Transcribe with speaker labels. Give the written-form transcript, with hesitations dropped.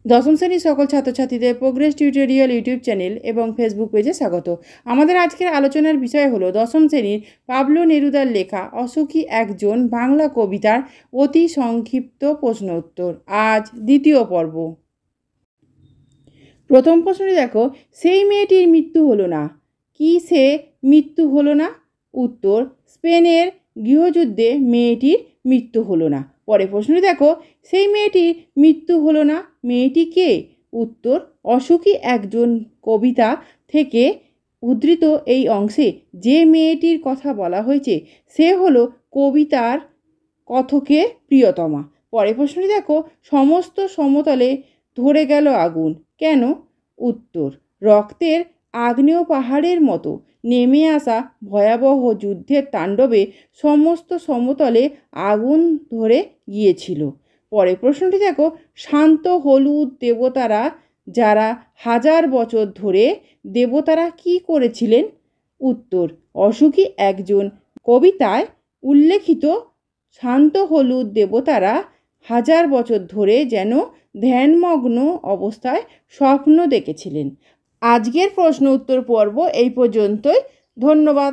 Speaker 1: দশম শ্রেণীর সকল ছাত্রছাত্রীদের প্রোগ্রেস টিউটোরিয়াল ইউটিউব চ্যানেল এবং ফেসবুক পেজে স্বাগত। আমাদের আজকের আলোচনার বিষয় হলো দশম শ্রেণীর পাবলো নেরুদার লেখা অসুখী একজন বাংলা কবিতার অতি সংক্ষিপ্ত প্রশ্ন উত্তর। আজ দ্বিতীয় পর্ব। প্রথম প্রশ্নটি দেখো, সেই মেয়েটির মৃত্যু হলো না। কি সে মৃত্যু হলো না? উত্তর, স্পেনের গৃহযুদ্ধে মেয়েটির মৃত্যু হলো না। পরের প্রশ্নটি দেখো, সেই মেয়েটির মৃত্যু হলো না, মেয়েটি কে? উত্তর, অসুখী একজন কবিতা থেকে উদ্ধৃত এই অংশে যে মেয়েটির কথা বলা হয়েছে সে হলো কবিতার কথকে প্রিয়তমা। পরের প্রশ্নটি দেখো, সমস্ত সমতলে ধরে গেল আগুন কেন? উত্তর, রক্তের আগ্নেয় পাহাড়ের মতো নেমে আসা ভয়াবহ যুদ্ধের তাণ্ডবে সমস্ত সমতলে আগুন ধরে গিয়েছিল। পরের প্রশ্নটি দেখো, শান্ত হলুদ দেবতারা যারা হাজার বছর ধরে দেবতারা কি করেছিলেন? উত্তর, অসুখী একজন কবিতায় উল্লেখিত শান্ত হলুদ দেবতারা হাজার বছর ধরে যেন ধ্যানমগ্ন অবস্থায় স্বপ্ন দেখেছিলেন। আজকের প্রশ্ন উত্তর পর্ব এই পর্যন্তই। ধন্যবাদ।